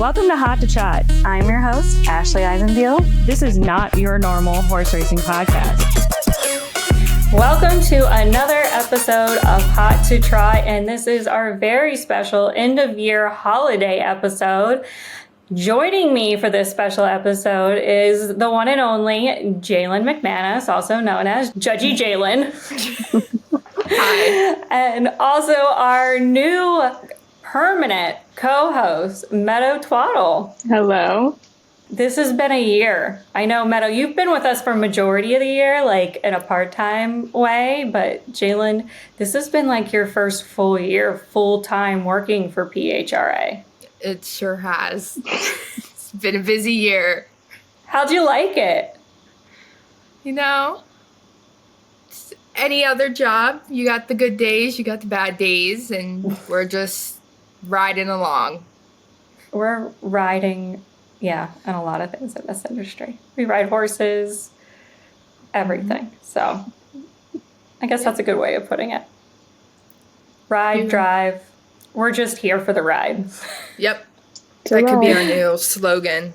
Welcome to Hot to Trot. I'm your host, Ashley Eisenfield. This is not your normal horse racing podcast. Welcome to another episode of Hot to Trot, and this is our very special end-of-year holiday episode. Joining me for this special episode is the one and only Jaylin McManus, also known as Judgy Jaylin. Hi. And also our new permanent co-host, Meadow Twaddle. Hello. This has been a year. I know, Meadow, you've been with us for majority of the year, like in a part-time way, but Jaylin, this has been like your first full year, full-time working for PHRA. It sure has. It's been a busy year. How'd you like it? You know, it's any other job, you got the good days, you got the bad days, and we're just riding along. We're riding, yeah, and a lot of things in this industry. We ride horses, everything. So I guess that's a good way of putting it. Ride, drive. We're just here for the ride. Yep. That could be our new slogan.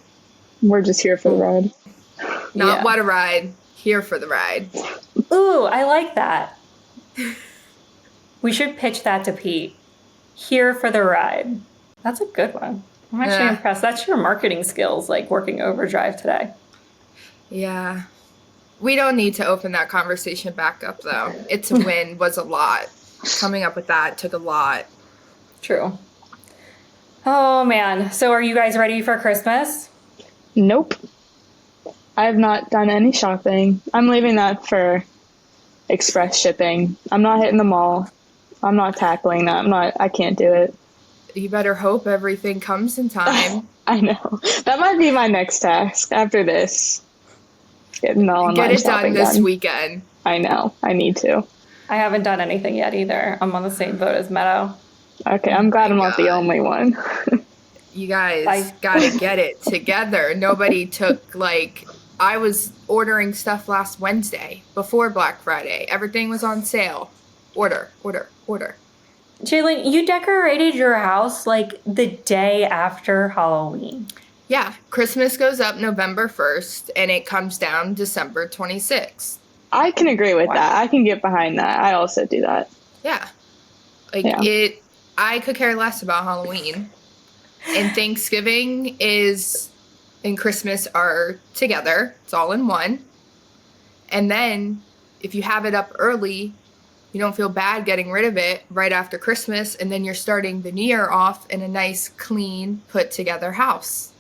We're just here for the ride. Not what a ride, here for the ride. Ooh, I like that. We should pitch that to Pete. Here for the ride. That's a good one. I'm actually impressed. That's your marketing skills, like working overdrive today. Yeah. We don't need to open that conversation back up, though. It's a win was a lot. Coming up with that took a lot. True. Oh, man. So are you guys ready for Christmas? Nope. I have not done any shopping. I'm leaving that for express shipping. I'm not hitting the mall. I'm not tackling that. I can't do it. You better hope everything comes in time. I know. That might be my next task after this. Getting all Get it done this weekend. I know. I need to. I haven't done anything yet either. I'm on the same boat as Meadow. Okay, I'm glad I'm not the only one. You guys gotta get it together. Nobody took, I was ordering stuff last Wednesday before Black Friday. Everything was on sale. Order. Jaylin, you decorated your house the day after Halloween. Yeah, Christmas goes up November 1st and it comes down December 26th. I can agree with that. I can get behind that. I also do that. Yeah. I could care less about Halloween. And Thanksgiving and Christmas are together. It's all in one. And then if you have it up early, you don't feel bad getting rid of it right after Christmas, and then you're starting the new year off in a nice, clean, put-together house.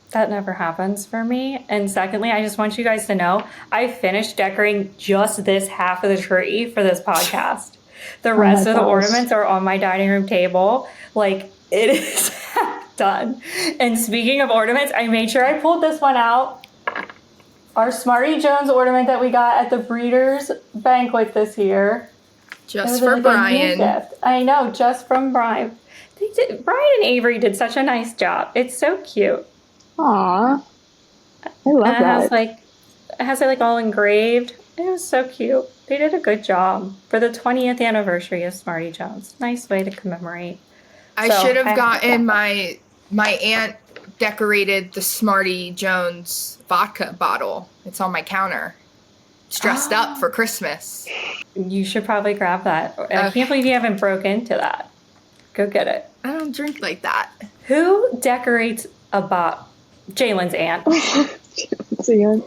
That never happens for me. And secondly, I just want you guys to know, I finished decorating just this half of the tree for this podcast. The rest of the ornaments are on my dining room table. It is half done. And speaking of ornaments, I made sure I pulled this one out. Our Smarty Jones ornament that we got at the Breeders' Banquet this year. Just for Brian. Gift. I know, just from Brian. Brian and Avery did such a nice job. It's so cute. Aw. I love that. It has it all engraved. It was so cute. They did a good job for the 20th anniversary of Smarty Jones. Nice way to commemorate. I should have gotten my aunt decorated the Smarty Jones vodka bottle. It's on my counter. It's dressed up for Christmas. You should probably grab that. I can't believe you haven't broke into that. Go get it. I don't drink like that. Who decorates a bottle? Jaylin's aunt. Jaylyn's aunt.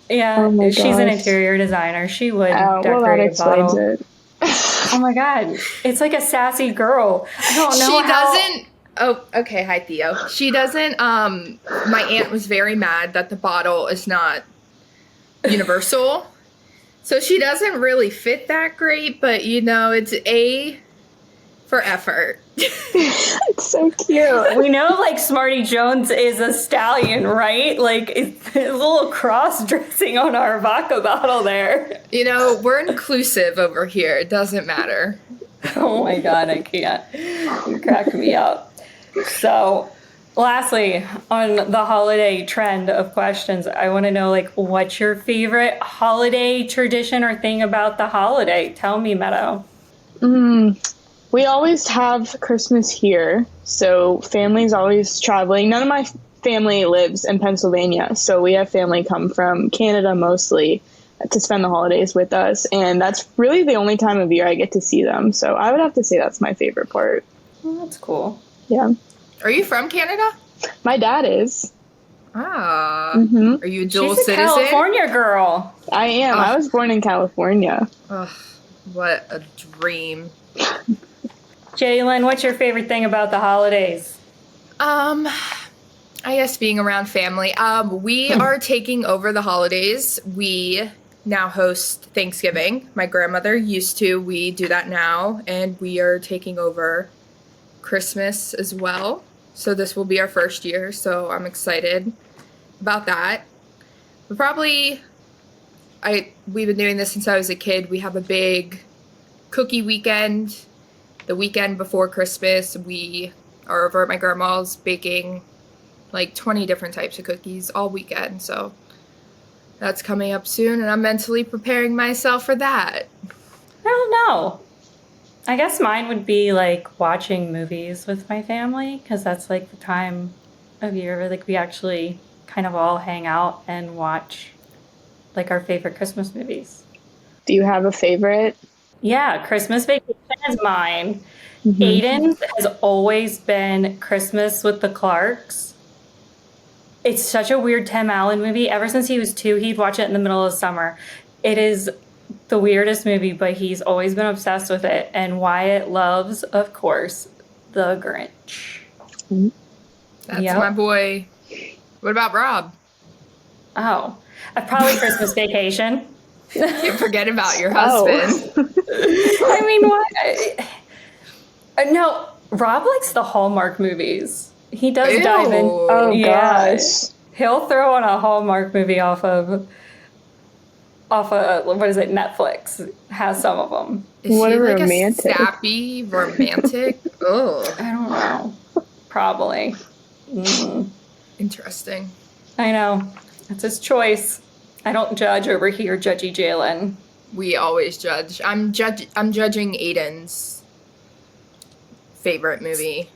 Yeah, she's an interior designer. She would decorate a bottle. It. Oh my God. It's like a sassy girl. I don't know doesn't. Oh, okay. Hi, Theo. She doesn't. My aunt was very mad that the bottle is not universal. So she doesn't really fit that great, but it's A for effort. It's so cute. We know Smarty Jones is a stallion, right? It's a little cross-dressing on our vodka bottle there. We're inclusive over here. It doesn't matter. Oh my God, I can't. You crack me up. So, lastly, on the holiday trend of questions, I want to know, what's your favorite holiday tradition or thing about the holiday? Tell me, Meadow. We always have Christmas here, so family's always traveling. None of my family lives in Pennsylvania, so we have family come from Canada mostly to spend the holidays with us, and that's really the only time of year I get to see them. So I would have to say that's my favorite part. Well, that's cool. Yeah. Are you from Canada? My dad is. Ah. Mm-hmm. Are you a dual She's a citizen? California girl. I am. I was born in California. Ugh, what a dream. Jaylin, what's your favorite thing about the holidays? I guess being around family. We are taking over the holidays. We now host Thanksgiving. My grandmother used to. We do that now, and we are taking over Christmas as well. So this will be our first year, so I'm excited about that. But probably, we've been doing this since I was a kid. We have a big cookie weekend. The weekend before Christmas, we are over at my grandma's baking like 20 different types of cookies all weekend. So that's coming up soon, and I'm mentally preparing myself for that. I don't know. I guess mine would be like watching movies with my family, because that's like the time of year where like we actually kind of all hang out and watch like our favorite Christmas movies. Do you have a favorite? Yeah, Christmas Vacation is mine. Mm-hmm. Aiden's has always been Christmas with the Clarks. It's such a weird Tim Allen movie. Ever since he was 2, he'd watch it in the middle of summer. It is the weirdest movie, but he's always been obsessed with it. And Wyatt loves, of course, The Grinch. That's my boy. What about Rob? Oh, probably Christmas Vacation. Can't forget about your husband. I mean, what? No, Rob likes the Hallmark movies. He does dive in. Oh, gosh. He'll throw on a Hallmark movie off of what is it? Netflix has some of them. Is what she a like romantic. a sappy romantic? Oh, I don't know. Probably. Interesting. I know. It's his choice. I don't judge over here, Judgy Jaylin. We always judge. I'm judging Aiden's favorite movie.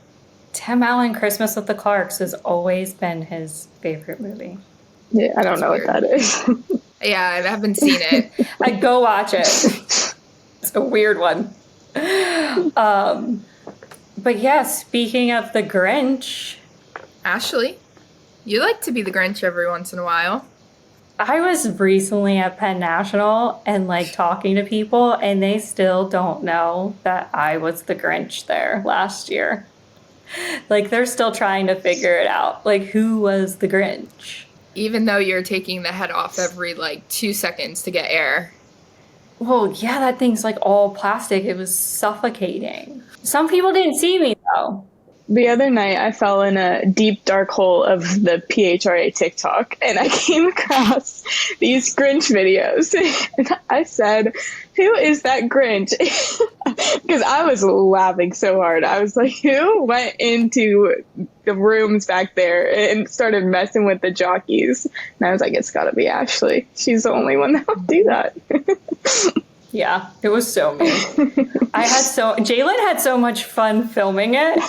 Tim Allen Christmas with the Clarks has always been his favorite movie. Yeah, I don't know weird. what that is. Yeah, I haven't seen it. I'd go watch it. It's a weird one. But yeah, speaking of the Grinch, Ashley, you like to be the Grinch every once in a while. I was recently at Penn National and like talking to people, and they still don't know that I was the Grinch there last year. Like they're still trying to figure it out. Like who was the Grinch? Even though you're taking the head off every like 2 seconds to get air. Well, yeah, that thing's like all plastic. It was suffocating. Some people didn't see me though. The other night, I fell in a deep, dark hole of the PHRA TikTok, and I came across these Grinch videos. And I said, who is that Grinch? Because I was laughing so hard. I was like, who went into the rooms back there and started messing with the jockeys? And I was like, it's got to be Ashley. She's the only one that would do that. Yeah, it was so mean. Jaylin had so much fun filming it.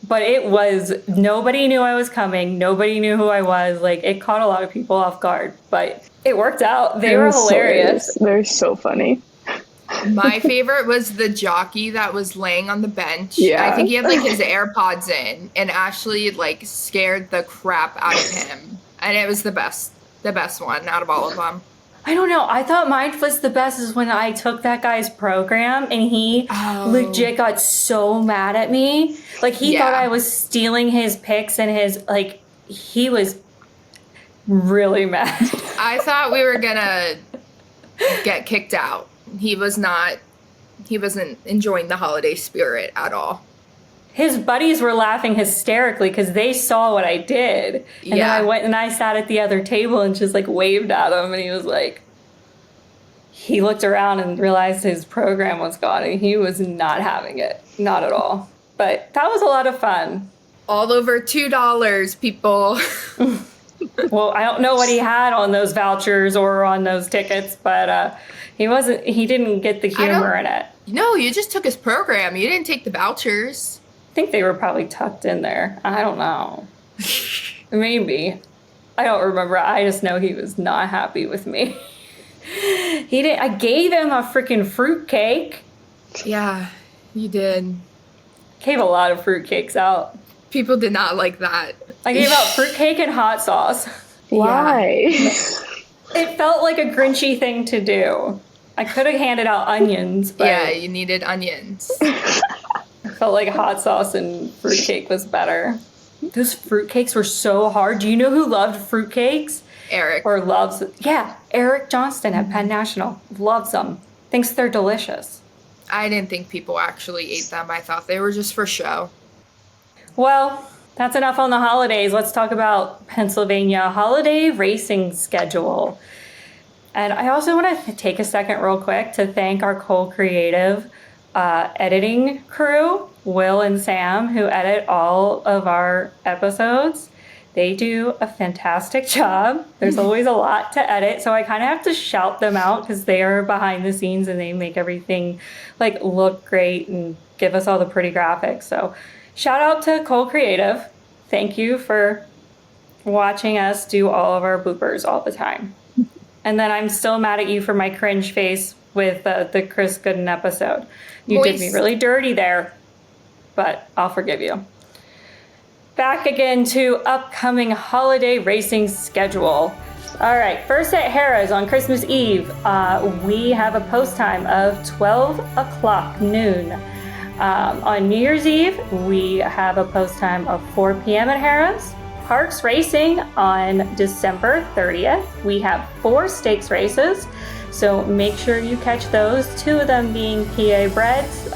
But it was, nobody knew I was coming. Nobody knew who I was. Like, it caught a lot of people off guard. But it worked out. They were hilarious. They're so funny. My favorite was the jockey that was laying on the bench. Yeah. I think he had, like, his AirPods in. And Ashley, like, scared the crap out of him. And it was the best one out of all of them. I don't know. I thought mine was the best is when I took that guy's program and he legit got so mad at me. Like, he thought I was stealing his picks and he was really mad. I thought we were gonna get kicked out. He wasn't enjoying the holiday spirit at all. His buddies were laughing hysterically because they saw what I did. And then I went and I sat at the other table and just like waved at him. And he was like, he looked around and realized his program was gone and he was not having it. Not at all. But that was a lot of fun. All over $2, people. Well, I don't know what he had on those vouchers or on those tickets, but he didn't get the humor in it. No, you just took his program. You didn't take the vouchers. I think they were probably tucked in there. I don't know. Maybe. I don't remember. I just know he was not happy with me. He didn't. I gave him a freaking fruit cake. Yeah, you did. Gave a lot of fruit cakes out. People did not like that. I gave out fruit cake and hot sauce. Why? It felt like a Grinchy thing to do. I could have handed out onions, but Yeah, you needed onions. I felt like hot sauce and fruit cake was better. Those fruit cakes were so hard. Do you know who loved fruit cakes? Eric. Or loves, yeah, Eric Johnston at Penn National loves them. Thinks they're delicious. I didn't think people actually ate them. I thought they were just for show. Well, that's enough on the holidays. Let's talk about Pennsylvania holiday racing schedule. And I also want to take a second real quick to thank our Cole Creative editing crew, Will and Sam, who edit all of our episodes. They do a fantastic job. There's always a lot to edit, so I kind of have to shout them out because they are behind the scenes and they make everything like look great and give us all the pretty graphics. So shout out to Cole Creative. Thank you for watching us do all of our bloopers all the time. And then I'm still mad at you for my cringe face with the Chris Gooden episode. You did me really dirty there, but I'll forgive you. Back again to upcoming holiday racing schedule. All right, first at Harrah's on Christmas Eve, we have a post time of 12 o'clock noon. On New Year's Eve, we have a post time of 4 p.m. at Harrah's. Parks Racing on December 30th. We have 4 stakes races, so make sure you catch those. 2 of them being PA Breds,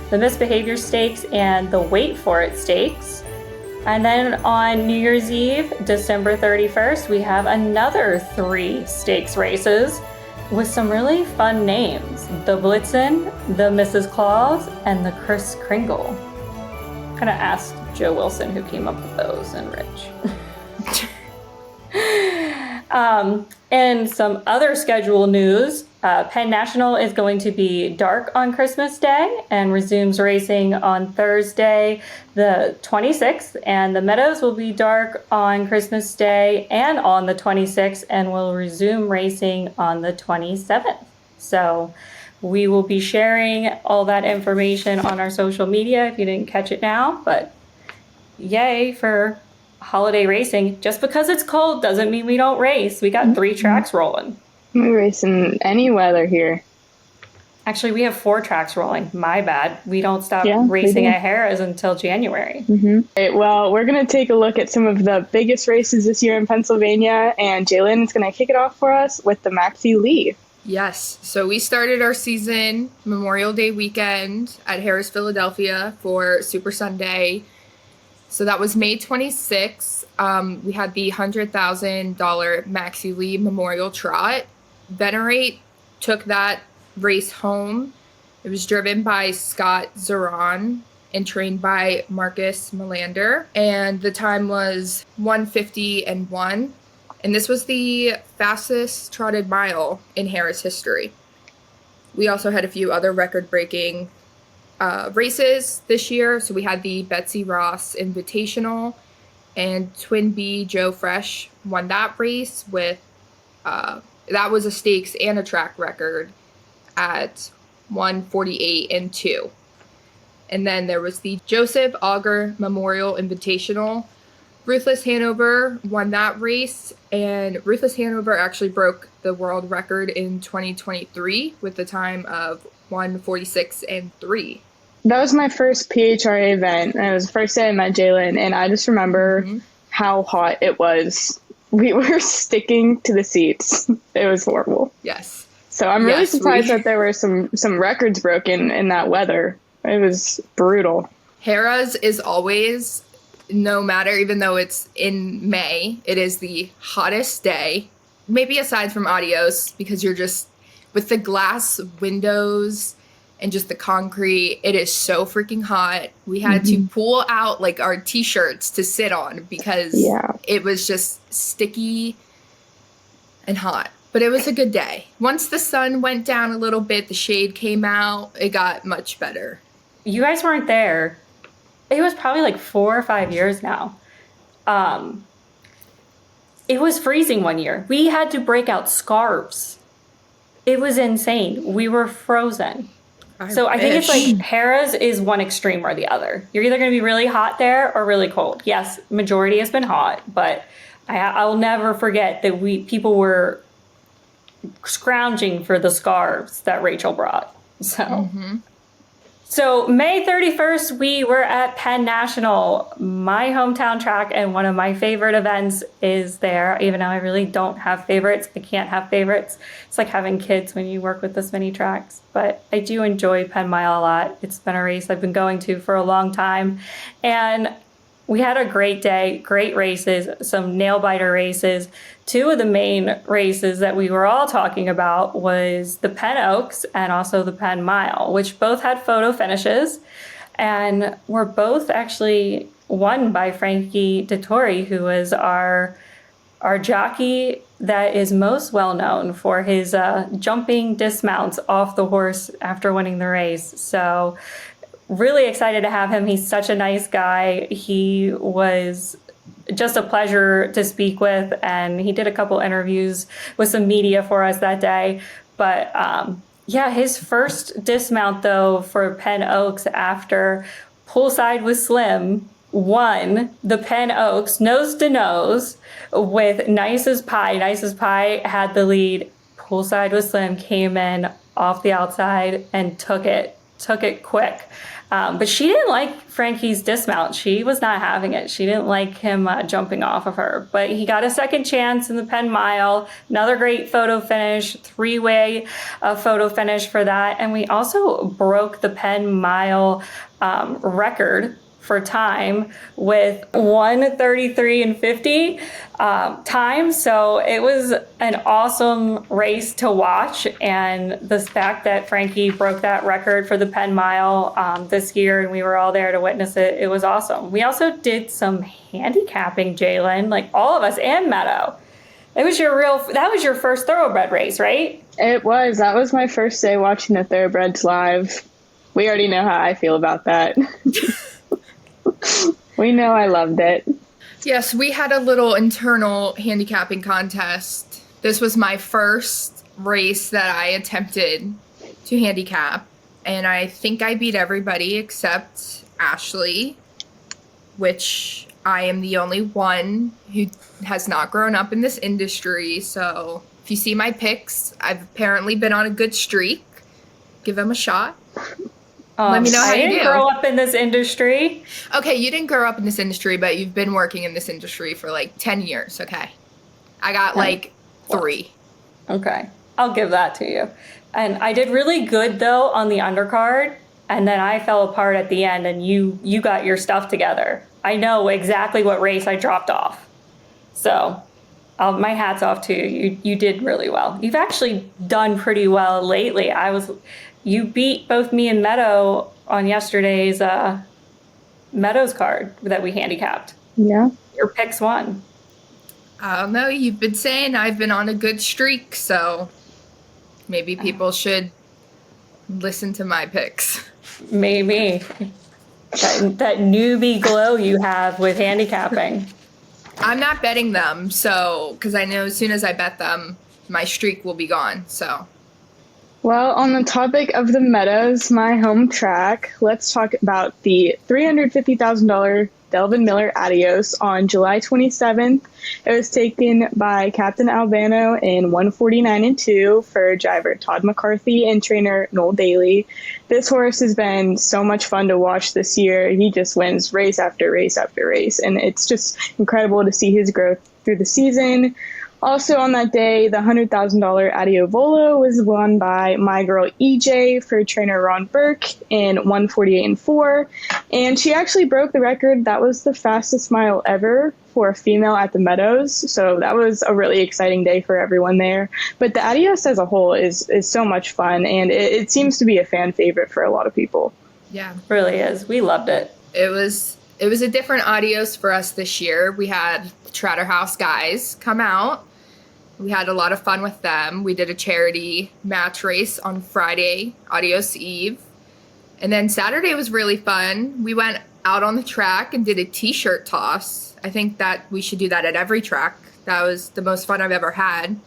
the Misbehavior Stakes and the Wait For It Stakes. And then on New Year's Eve, December 31st, we have another 3 stakes races with some really fun names. The Blitzen, the Mrs. Claus, and the Kris Kringle. Kind of asked Joe Wilson who came up with those and Rich. And some other schedule news. Penn National is going to be dark on Christmas Day and resumes racing on Thursday, the 26th. And the Meadows will be dark on Christmas Day and on the 26th and will resume racing on the 27th. So we will be sharing all that information on our social media if you didn't catch it now. But yay for holiday racing. Just because it's cold doesn't mean we don't race. We got 3 tracks rolling. We race in any weather here. Actually, we have 4 tracks rolling. My bad. We don't stop Yeah, racing at Harrah's until January. Right, well, we're going to take a look at some of the biggest races this year in Pennsylvania, and Jaylin is going to kick it off for us with the Maxi Lee. Yes. So we started our season Memorial Day weekend at Harrah's, Philadelphia for Super Sunday. So that was May 26th. We had the $100,000 Maxi Lee Memorial Trot. Venerate took that race home. It was driven by Scott Zeron and trained by Marcus Melander. And the time was 1:50.1. And this was the fastest trotted mile in Harrah's history. We also had a few other record-breaking races this year. So we had the Betsy Ross Invitational, and Twin B Joe Fresh won that race with, that was a stakes and a track record at 1:48.2. And then there was the Joseph Auger Memorial Invitational. Ruthless Hanover won that race, and Ruthless Hanover actually broke the world record in 2023 with the time of 1:46.3. That was my first PHRA event, and it was the first day I met Jaylin, and I just remember how hot it was. We were sticking to the seats. It was horrible. Yes. So I'm really surprised that there were some records broken in that weather. It was brutal. Harrah's is always, no matter, even though it's in May, it is the hottest day. Maybe aside from Adios, because you're just, with the glass windows and just the concrete, it is so freaking hot. We had to pull out like our t-shirts to sit on because it was just sticky and hot. But it was a good day. Once the sun went down a little bit, the shade came out, it got much better. You guys weren't there. It was probably like 4 or 5 years now. It was freezing one year. We had to break out scarves. It was insane. We were frozen. I think it's like Harrah's is one extreme or the other. You're either going to be really hot there or really cold. Yes, majority has been hot, but I'll never forget that people were scrounging for the scarves that Rachel brought. So May 31st, we were at Penn National, my hometown track, and one of my favorite events is there. Even though I really don't have favorites, I can't have favorites. It's like having kids when you work with this many tracks. But I do enjoy Penn Mile a lot. It's been a race I've been going to for a long time. And we had a great day, great races, some nail-biter races. 2 of the main races that we were all talking about was the Penn Oaks and also the Penn Mile, which both had photo finishes and were both actually won by Frankie Dettori, who was our jockey that is most well known for his jumping dismounts off the horse after winning the race. So really excited to have him. He's such a nice guy. He was just a pleasure to speak with, and he did a couple interviews with some media for us that day. But his first dismount though for Penn Oaks after Poolside with Slim won the Penn Oaks nose to nose with Nice as Pie. Nice as Pie had the lead. Poolside with Slim came in off the outside and took it quick. But she didn't like Frankie's dismount. She was not having it. She didn't like him jumping off of her. But he got a second chance in the Penn Mile. Another great photo finish, 3-way photo finish for that. And we also broke the Penn Mile record for time with 1:33 and 50 time. So it was an awesome race to watch. And the fact that Frankie broke that record for the Penn Mile this year and we were all there to witness it, it was awesome. We also did some handicapping, Jaylin, like all of us, and Meadow. That was your first thoroughbred race, right? It was. That was my first day watching the thoroughbreds live. We already know how I feel about that. We know I loved it. Yes, we had a little internal handicapping contest. This was my first race that I attempted to handicap, and I think I beat everybody except Ashley, which I am the only one who has not grown up in this industry. So if you see my pics, I've apparently been on a good streak. Give them a shot. Let me know how you do. I didn't grow up in this industry. Okay, you didn't grow up in this industry, but you've been working in this industry for like 10 years, okay? I got like 3. Okay, I'll give that to you. And I did really good, though, on the undercard, and then I fell apart at the end, and you got your stuff together. I know exactly what race I dropped off. So my hat's off to you. You did really well. You've actually done pretty well lately. You beat both me and Meadow on yesterday's Meadow's card that we handicapped. Yeah. Your picks won. I don't know. You've been saying I've been on a good streak, so maybe people should listen to my picks. Maybe. That newbie glow you have with handicapping. I'm not betting them, so because I know as soon as I bet them, my streak will be gone, so... Well, on the topic of the Meadows, my home track, let's talk about the $350,000 Delvin Miller Adios on July 27th. It was taken by Captain Albano in 149 and 2 for driver Todd McCarthy and trainer Noel Daly. This horse has been so much fun to watch this year. He just wins race after race after race, and it's just incredible to see his growth through the season. Also on that day, the $100,000 Adio Volo was won by my girl EJ for trainer Ron Burke in 148 and 4. And she actually broke the record. That was the fastest mile ever for a female at the Meadows. So that was a really exciting day for everyone there. But the Adios as a whole is so much fun, and it seems to be a fan favorite for a lot of people. Yeah, it really is. We loved it. It was a different Adios for us this year. We had the Trotter House guys come out. We had a lot of fun with them. We did a charity match race on Friday, Adios Eve. And then Saturday was really fun. We went out on the track and did a t-shirt toss. I think that we should do that at every track. That was the most fun I've ever had.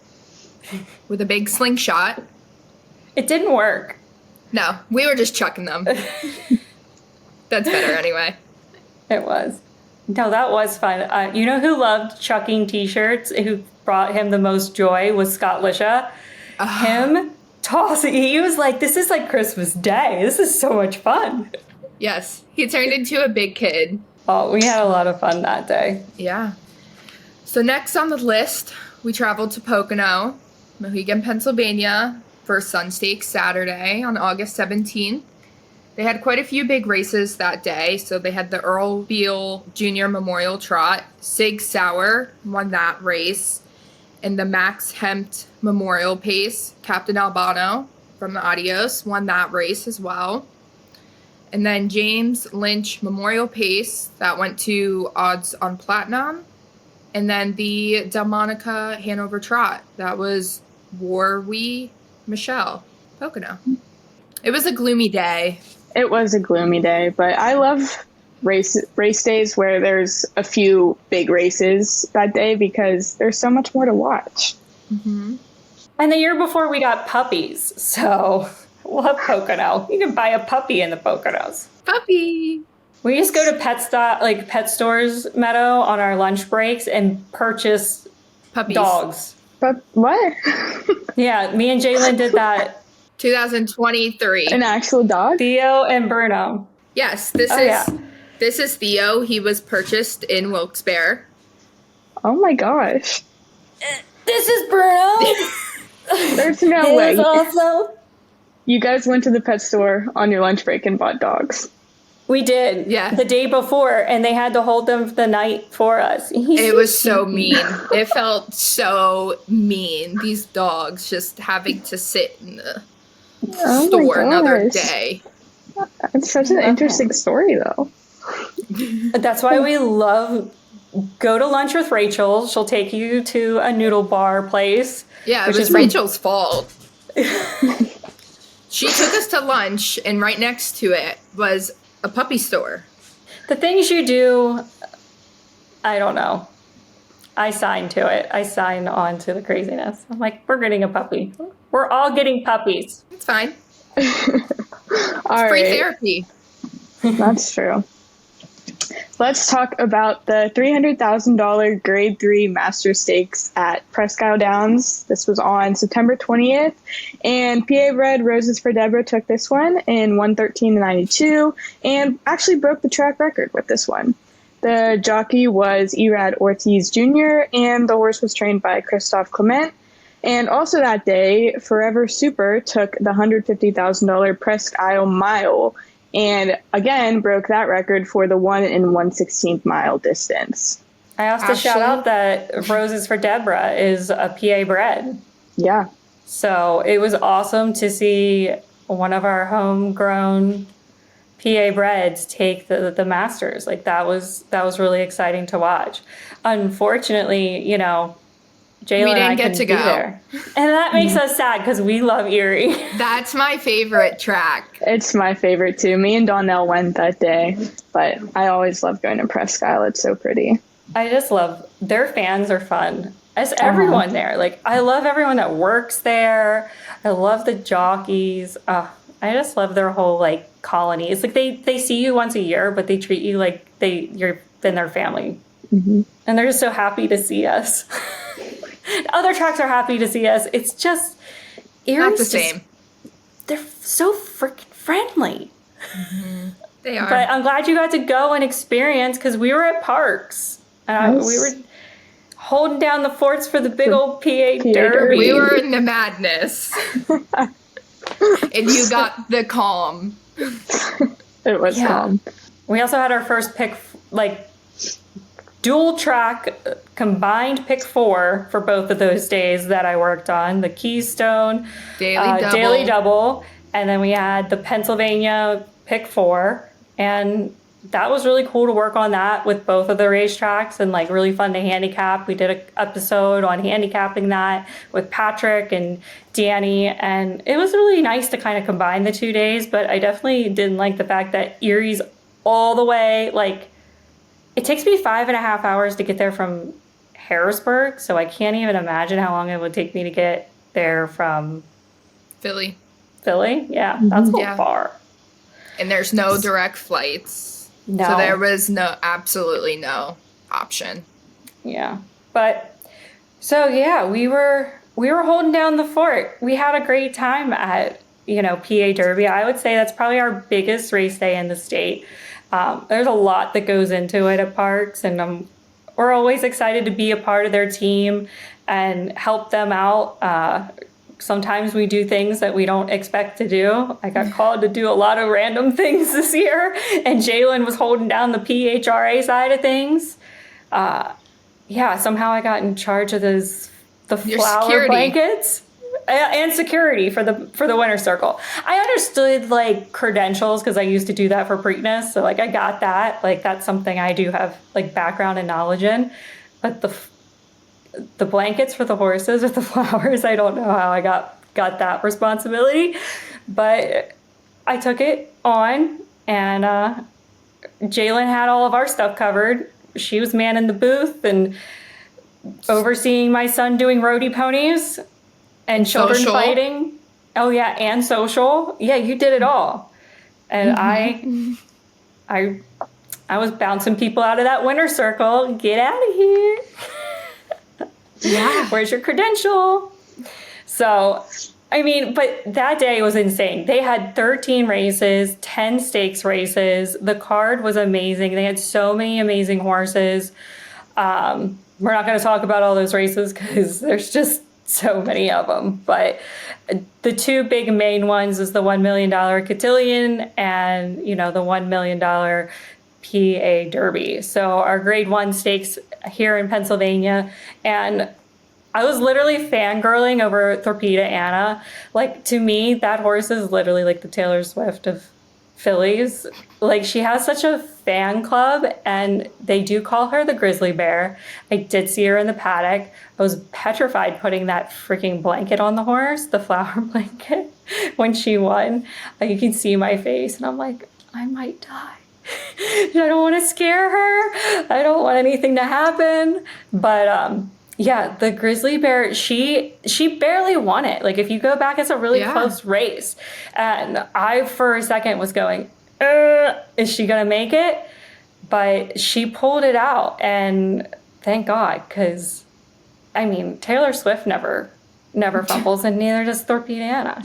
With a big slingshot. It didn't work. No, we were just chucking them. That's better anyway. It was. No, that was fun. You know who loved chucking t-shirts, who brought him the most joy, was Scott Lisha. Him tossing. He was like, this is like Christmas Day. This is so much fun. Yes, he turned into a big kid. Oh, we had a lot of fun that day. Yeah. So next on the list, we traveled to Pocono, Mohegan, Pennsylvania, for Sun Stakes Saturday on August 17th. They had quite a few big races that day. So they had the Earl Beale Jr. Memorial Trot. Sig Sauer won that race. And the Max Hempt Memorial Pace, Captain Albano from the Adios won that race as well. And then James Lynch Memorial Pace, that went to Odds on Platinum. And then the Delmonica Hanover Trot, that was Warwee Michelle, Pocono. It was a gloomy day. It was a gloomy day, but I love race days where there's a few big races that day because there's so much more to watch. Mm-hmm. And the year before we got puppies, so love Pocono. You can buy a puppy in the Poconos. Puppy! We just go to pet stores, Meadow, on our lunch breaks and purchase puppies. Dogs. But what? Yeah, me and Jaylin did that. 2023. An actual dog? Theo and Bruno. Yes, this is Theo. He was purchased in Wilkes-Barre. Oh my gosh. This is Bruno. There's no way. Also. You guys went to the pet store on your lunch break and bought dogs. We did. Yeah. The day before, and they had to hold them the night for us. It was so mean. It felt so mean. These dogs just having to sit in the store another day. It's such an interesting story, though. That's why we love go to lunch with Rachel. She'll take you to a noodle bar place. Yeah, it was Rachel's fault. She took us to lunch, and right next to it was a puppy store. The things you do, I don't know. I sign to it. I sign on to the craziness. I'm like, we're getting a puppy. We're all getting puppies. It's fine. All free right. therapy. That's true. Let's talk about the $300,000 Grade 3 Master Stakes at Presque Isle Downs. This was on September 20th, and PA-bred Roses for Deborah took this one in 1:13.92 and actually broke the track record with this one. The jockey was Erad Ortiz Jr., and the horse was trained by Christophe Clement. And also that day, Forever Super took the $150,000 Presque Isle Mile, and again broke that record for the 1 1/16 mile distance. I have to shout out that Roses for Deborah is a PA bred. Yeah. So it was awesome to see one of our homegrown PA breds take the Masters. Like that was really exciting to watch. Unfortunately, Jaylin and I get to go there. And that makes us sad because we love Erie. That's my favorite track. It's my favorite too. Me and Donnell went that day, but I always love going to Presque Isle. It's so pretty. I just love their fans are fun. As everyone there. Like I love everyone that works there. I love the jockeys. I just love their whole colony. It's like they see you once a year, but they treat you like you're in their family. Mm-hmm. And they're just so happy to see us. Other tracks are happy to see us. It's just Erie's not the same. They're so freaking friendly. Mm-hmm. They are. But I'm glad you got to go and experience because we were at Parks. We were holding down the forts for the big old PA Derby. We were in the madness. And you got the calm. It was calm. We also had our first pick, dual track combined pick 4 for both of those days that I worked on. The Keystone Daily Double. And then we had the Pennsylvania pick 4. And that was really cool to work on that with both of the racetracks and like really fun to handicap. We did an episode on handicapping that with Patrick and Danny, and it was really nice to kind of combine the 2 days, but I definitely didn't like the fact that Erie's all the way, like, it takes me 5.5 hours to get there from Harrisburg, so I can't even imagine how long it would take me to get there from Philly. Yeah, that's a little far. And there's no direct flights. No. So there was absolutely no option. Yeah. But so yeah, we were holding down the fort. We had a great time at, PA Derby. I would say that's probably our biggest race day in the state. There's a lot that goes into it at Parks, and we're always excited to be a part of their team and help them out. Sometimes we do things that we don't expect to do. I got called to do a lot of random things this year, and Jaylin was holding down the PHRA side of things. Somehow I got in charge of the flower security. Blankets and security for the winter circle. I understood like credentials because I used to do that for Preakness, so like I got that. Like that's something I do have like background and knowledge in, but the blankets for the horses with the flowers, I don't know how I got that responsibility, but I took it on, and Jaylin had all of our stuff covered. She was manning the booth and overseeing my son doing roadie ponies and children social. Fighting. Oh yeah, and social. Yeah, you did it all. And I was bouncing people out of that winter circle. Get out of here. Yeah. Where's your credential? So, I mean, but that day was insane. They had 13 races, 10 stakes races. The card was amazing. They had so many amazing horses. We're not going to talk about all those races because there's just so many of them. But the two big main ones is the $1 million cotillion and, the $1 million PA Derby. So our grade 1 stakes here in Pennsylvania, and I was literally fangirling over Torpeda Anna. Like, to me, that horse is literally like the Taylor Swift of fillies. Like, she has such a fan club, and they do call her the grizzly bear. I did see her in the paddock. I was petrified putting that freaking blanket on the horse, the flower blanket, when she won. You can see my face, and I'm like, I might die. I don't want to scare her. I don't want anything to happen. But the grizzly bear, she barely won it. Like, if you go back, it's a really close race. And I, for a second, was going, is she going to make it? But she pulled it out. And thank God, because, I mean, Taylor Swift never fumbles, and neither does Torpeda Anna.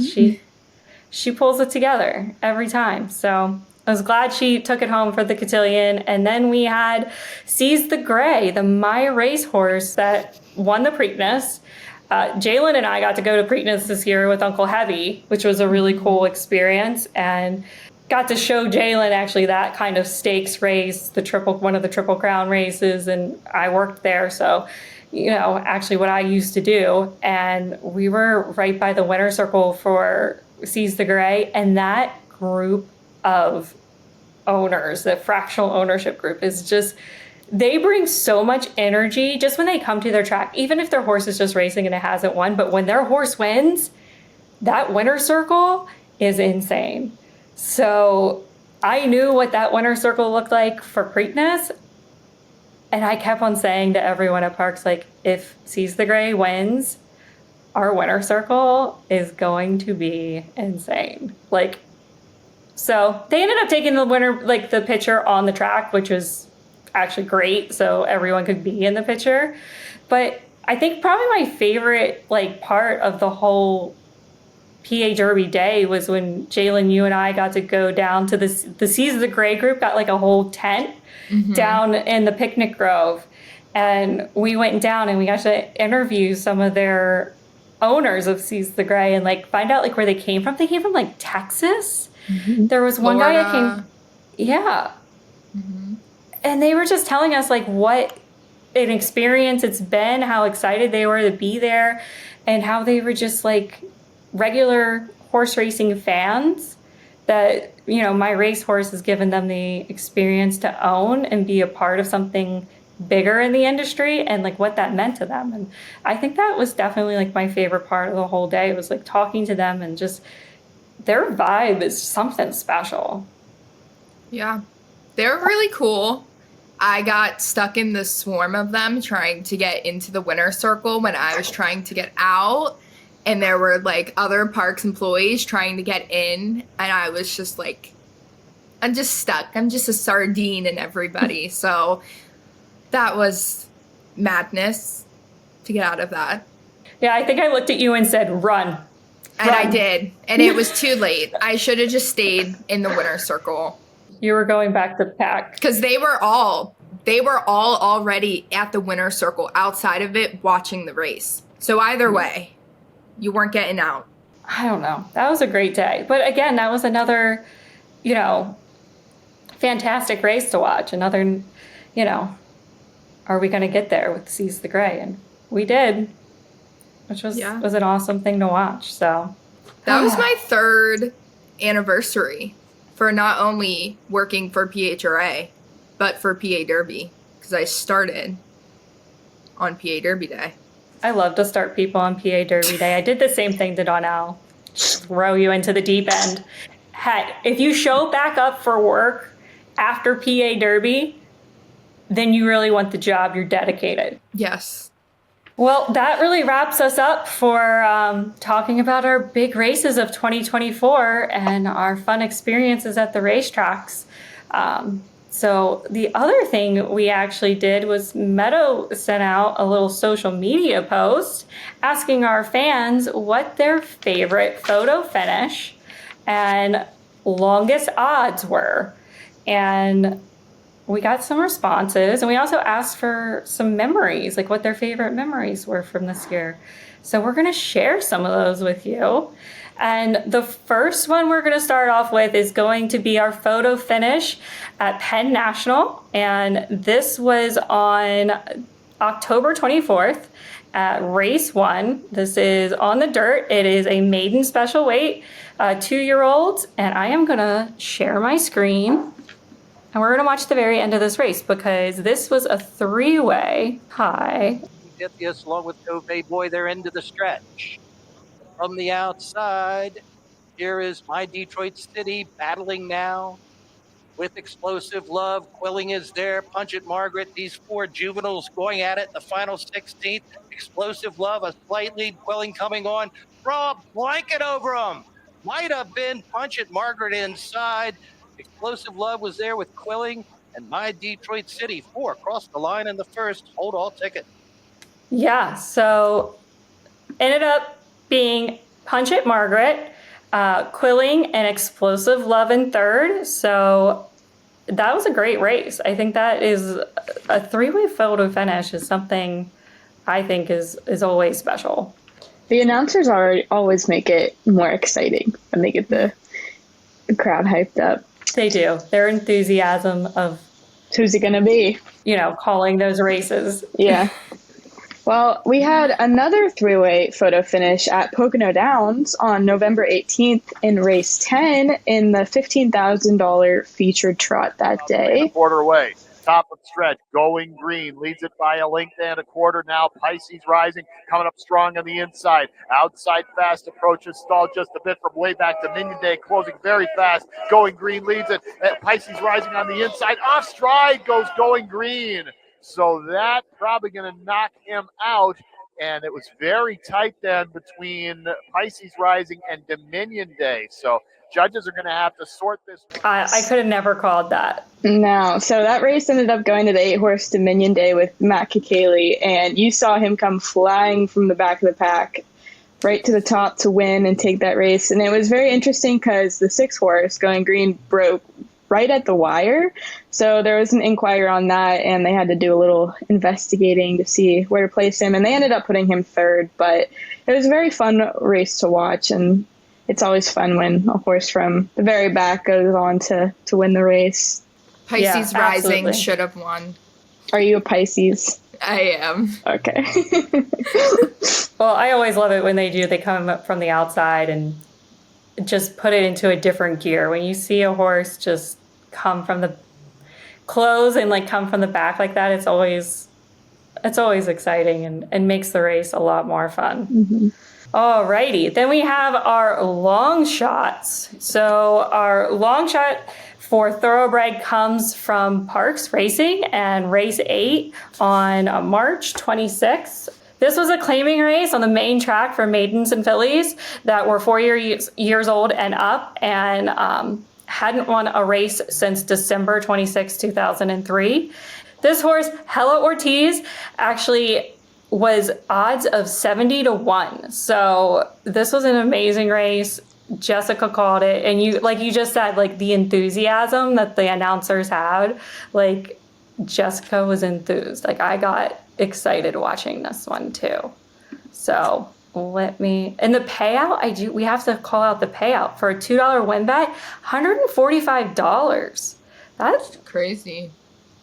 She pulls it together every time. So I was glad she took it home for the cotillion. And then we had Seize the Gray, the My Racehorse that won the Preakness. Jaylin and I got to go to Preakness this year with Uncle Heavy, which was a really cool experience, and got to show Jaylin actually that kind of stakes race, one of the Triple Crown races, and I worked there, so actually what I used to do. And we were right by the winter circle for Seize the Gray, and that group of owners, the fractional ownership group, is just, they bring so much energy just when they come to their track, even if their horse is just racing and it hasn't won. But when their horse wins, that winter circle is insane. So I knew what that winter circle looked like for Preakness, and I kept on saying to everyone at Parks, like, if Seize the Gray wins, our winter circle is going to be insane. Like, so they ended up taking the winner, like the picture on the track, which was actually great. So everyone could be in the picture. But I think probably my favorite like part of the whole PA Derby day was when Jaylin, you and I got to go down to the Seize the Gray group, got like a whole tent down in the picnic grove. And we went down and we got to interview some of their owners of Seize the Gray and like find out like where they came from. They came from like Texas. There was one guy that came, and they were just telling us like what an experience it's been, how excited they were to be there, and how they were just like regular horse racing fans that, my racehorse has given them the experience to own and be a part of something bigger in the industry, and like what that meant to them. And I think that was definitely like my favorite part of the whole day, was like talking to them, and just their vibe is something special. Yeah, they're really cool. I got stuck in the swarm of them trying to get into the winner's circle when I was trying to get out. And there were like other parks employees trying to get in. And I was just like, I'm just stuck. I'm just a sardine in everybody. So that was madness to get out of that. Yeah, I think I looked at you and said, run. And I did. And it was too late. I should have just stayed in the winner's circle. You were going back to the pack. Because they were all already at the winner's circle outside of it watching the race. So either way, you weren't getting out. I don't know. That was a great day. But again, that was another, fantastic race to watch. Another, are we going to get there with Seize the Gray? And we did, which was an awesome thing to watch. So that was my 3rd anniversary for not only working for PHRA, but for PA Derby, because I started on PA Derby Day. I love to start people on PA Derby Day. I did the same thing to Donnell. Throw you into the deep end. Hey, if you show back up for work after PA Derby, then you really want the job. You're dedicated. Yes. Well, that really wraps us up for talking about our big races of 2024 and our fun experiences at the racetracks. So the other thing we actually did was Meadow sent out a little social media post asking our fans what their favorite photo finish and longest odds were. And we got some responses, and we also asked for some memories, like what their favorite memories were from this year. So we're going to share some of those with you. And the first one we're going to start off with is going to be our photo finish at Penn National. And this was on October 24th at race 1. This is on the dirt. It is a maiden special weight, 2-year-olds. And I am going to share my screen. And we're going to watch the very end of this race because this was a 3-way tie. Adios along with Cove Boy, they're into the stretch. From the outside, here is My Detroit City battling now with Explosive Love. Quilling is there. Punch It Margaret. These 4 juveniles going at it. The final 16th. Explosive Love, a slight lead. Quilling coming on. Throw a blanket over them. Might have been Punch It Margaret inside. Explosive Love was there with Quilling, and My Detroit City 4 crossed the line in the first. Hold all ticket. Yeah, so ended up being Punch It Margaret, Quilling, and Explosive Love in third. So that was a great race. I think that is a 3-way photo finish is something I think is always special. The announcers always make it more exciting when they get the crowd hyped up. They do. Their enthusiasm of who's it going to be? Calling those races. Yeah. Well, we had another 3-way photo finish at Pocono Downs on November 18th in race 10 in the $15,000 featured trot that day. Quarter away. Top of stretch, Going Green, leads it by a length and a quarter now. Pisces Rising, coming up strong on the inside. Outside fast approaches, stalled just a bit from way back. Dominion Day closing very fast. Going Green leads it. Pisces Rising on the inside. Off stride goes Going Green. So that probably going to knock him out. And it was very tight then between Pisces Rising and Dominion Day. So judges are going to have to sort this. I could have never called that. No. So that race ended up going to the 8-horse Dominion Day with Matt Kikali, and you saw him come flying from the back of the pack right to the top to win and take that race. And it was very interesting because the 6-horse Going Green broke right at the wire. So there was an inquiry on that, and they had to do a little investigating to see where to place him. And they ended up putting him third, but it was a very fun race to watch. And it's always fun when a horse from the very back goes on to win the race. Pisces Rising should have won. Are you a Pisces? I am. Okay. Well, I always love it when they do. They come up from the outside and just put it into a different gear. When you see a horse just come from the close and like come from the back like that, it's always exciting and makes the race a lot more fun. Mm-hmm. Alrighty, then we have our long shots. So our long shot for thoroughbred comes from Parks Racing and race 8 on March 26th. This was a claiming race on the main track for maidens and fillies that were 4 years old and up, and hadn't won a race since December 26, 2003. This horse, Hella Ortiz, actually was odds of 70-1. So this was an amazing race. Jessica called it, and you just said, like, the enthusiasm that the announcers had, like, Jessica was enthused. Like, I got excited watching this one too. So and the payout, we have to call out the payout for a $2 win bet, $145. That's crazy.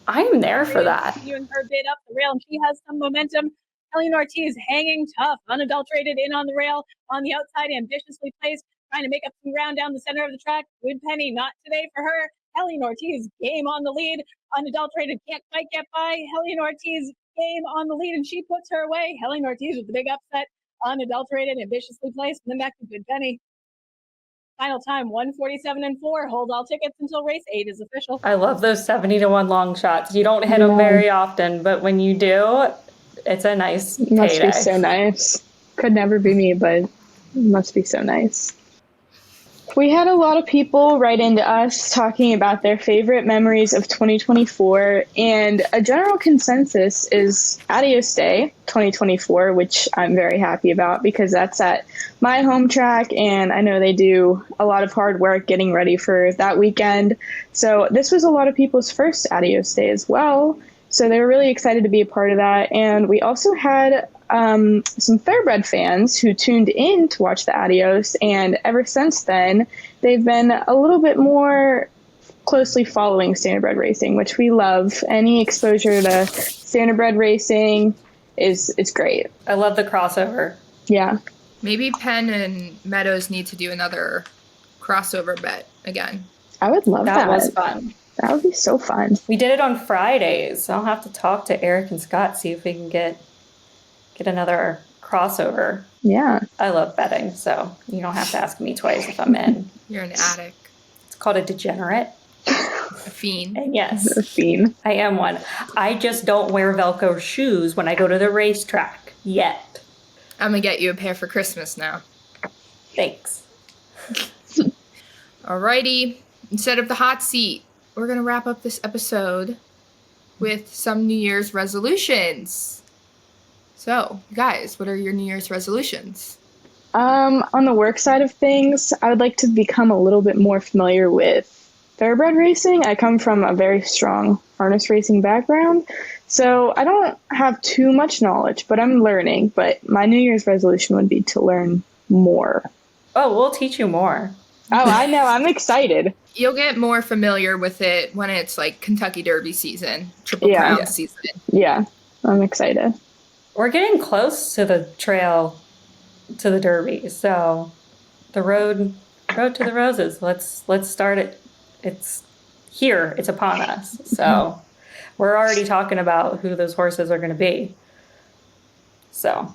I'm there for that. Continuing her bid up the rail, and she has some momentum. Helene Ortiz hanging tough, unadulterated in on the rail, on the outside, ambitiously placed, trying to make up some ground down the center of the track. Good penny, not today for her. Helene Ortiz, game on the lead, unadulterated, can't quite get by. Helene Ortiz, game on the lead, and she puts her away. Helene Ortiz with the big upset, unadulterated, ambitiously placed, and then back to Good penny. Final time, 147-4. Hold all tickets until race 8 is official. I love those 70-1 long shots. You don't hit them very often, but when you do, it's a nice payday. Must be so nice. Could never be me, but it must be so nice. We had a lot of people write into us talking about their favorite memories of 2024, and a general consensus is Adios Day 2024, which I'm very happy about because that's at my home track, and I know they do a lot of hard work getting ready for that weekend. So this was a lot of people's first Adios Day as well, so they were really excited to be a part of that. And we also had some thoroughbred fans who tuned in to watch the Adios, and ever since then, they've been a little bit more closely following standardbred racing, which we love. Any exposure to standardbred racing is great. I love the crossover. Yeah. Maybe Penn and Meadows need to do another crossover bet again. I would love that. That was fun. That would be so fun. We did it on Fridays. I'll have to talk to Eric and Scott, see if we can get another crossover. Yeah. I love betting, so you don't have to ask me twice if I'm in. You're an addict. It's called a degenerate. A fiend. And yes. A fiend. I am one. I just don't wear Velcro shoes when I go to the racetrack yet. I'm going to get you a pair for Christmas now. Thanks. Alrighty. Instead of the hot seat, we're going to wrap up this episode with some New Year's resolutions. So, guys, what are your New Year's resolutions? On the work side of things, I would like to become a little bit more familiar with thoroughbred racing. I come from a very strong harness racing background, so I don't have too much knowledge, but I'm learning. But my New Year's resolution would be to learn more. Oh, we'll teach you more. Oh, I know. I'm excited. You'll get more familiar with it when it's like Kentucky Derby season, Triple Crown season. Yeah, I'm excited. We're getting close to the trail to the Derby, so the road to the roses. Let's start it. It's here. It's upon us. So we're already talking about who those horses are going to be. So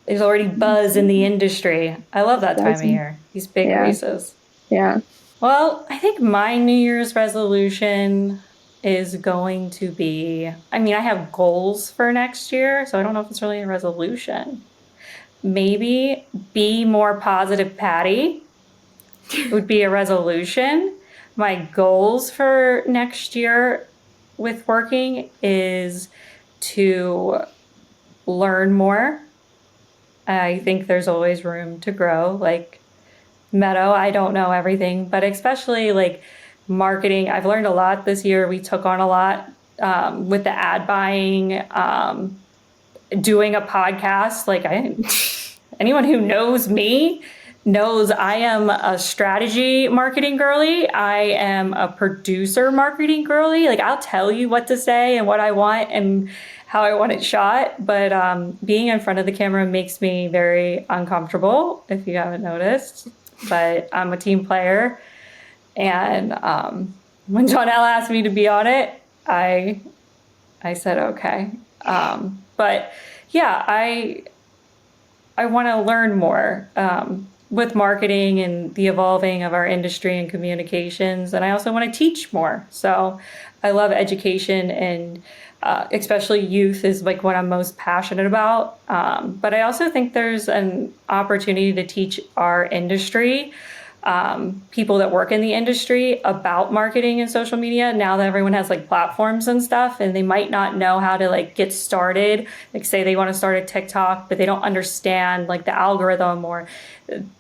there's already buzz in the industry. I love that time of year. These big races. Yeah. Well, I think my New Year's resolution is going to be, I have goals for next year, so I don't know if it's really a resolution. Maybe be more positive Patty would be a resolution. My goals for next year with working is to learn more. I think there's always room to grow. Like Meadow, I don't know everything, but especially like marketing. I've learned a lot this year. We took on a lot with the ad buying, doing a podcast. Like anyone who knows me knows I am a strategy marketing girly. I am a producer marketing girly. Like I'll tell you what to say and what I want and how I want it shot. But being in front of the camera makes me very uncomfortable, if you haven't noticed. but I'm a team player. And when Jonelle asked me to be on it, I said, okay. But yeah, I want to learn more with marketing and the evolving of our industry and communications. And I also want to teach more. So I love education, and especially youth is like what I'm most passionate about. But I also think there's an opportunity to teach our industry, people that work in the industry, about marketing and social media, now that everyone has like platforms and stuff, and they might not know how to like get started. Like say they want to start a TikTok, but they don't understand like the algorithm, or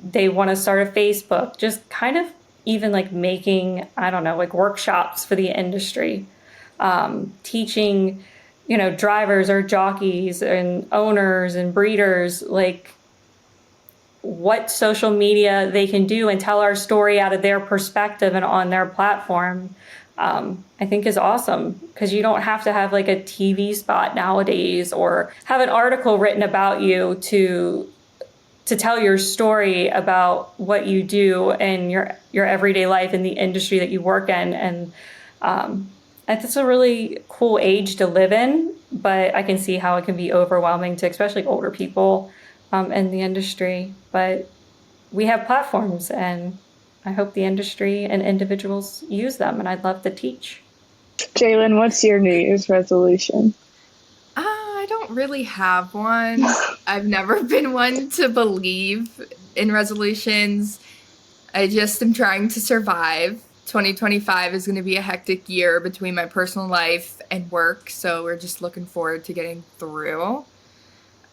they want to start a Facebook, just kind of even like making, I don't know, like workshops for the industry, teaching, drivers or jockeys and owners and breeders, like what social media they can do and tell our story out of their perspective and on their platform, I think is awesome, because you don't have to have like a TV spot nowadays or have an article written about you to tell your story about what you do and your everyday life in the industry that you work in. And it's a really cool age to live in, but I can see how it can be overwhelming to especially older people in the industry. But we have platforms, and I hope the industry and individuals use them, and I'd love to teach. Jaylin, what's your New Year's resolution? I don't really have one. I've never been one to believe in resolutions. I just am trying to survive. 2025 is going to be a hectic year between my personal life and work, so we're just looking forward to getting through.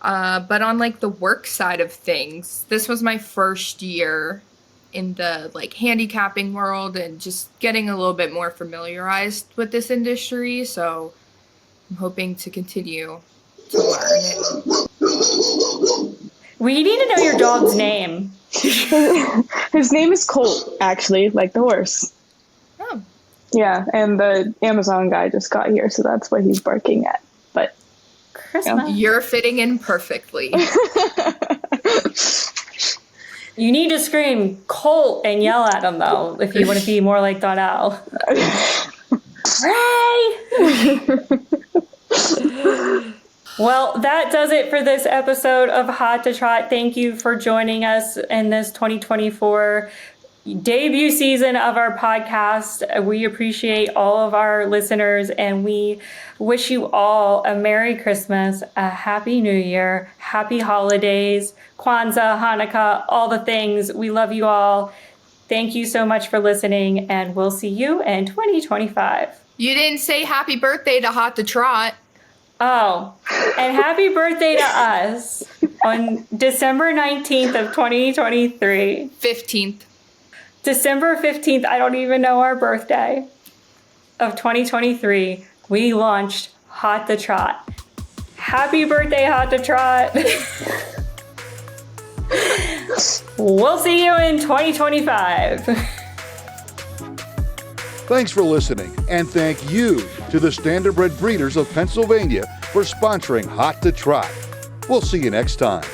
But on like the work side of things, this was my first year in the like handicapping world and just getting a little bit more familiarized with this industry. So I'm hoping to continue to learn. We need to know your dog's name. His name is Colt, actually, like the horse. Oh. Yeah, and the Amazon guy just got here, so that's what he's barking at. But Christmas. You're fitting in perfectly. You need to scream Colt and yell at him, though, if you want to be more like Donnell. Ray! Well, that does it for this episode of Hot to Trot. Thank you for joining us in this 2024 debut season of our podcast. We appreciate all of our listeners, and we wish you all a Merry Christmas, a Happy New Year, Happy Holidays, Kwanzaa, Hanukkah, all the things. We love you all. Thank you so much for listening, and we'll see you in 2025. You didn't say happy birthday to Hot to Trot. Oh, and happy birthday to us on December 19th of 2023. 15th. December 15th, I don't even know our birthday, of 2023, we launched Hot to Trot. Happy birthday, Hot to Trot. We'll see you in 2025. Thanks for listening, and thank you to the Standardbred Breeders of Pennsylvania for sponsoring Hot to Trot. We'll see you next time.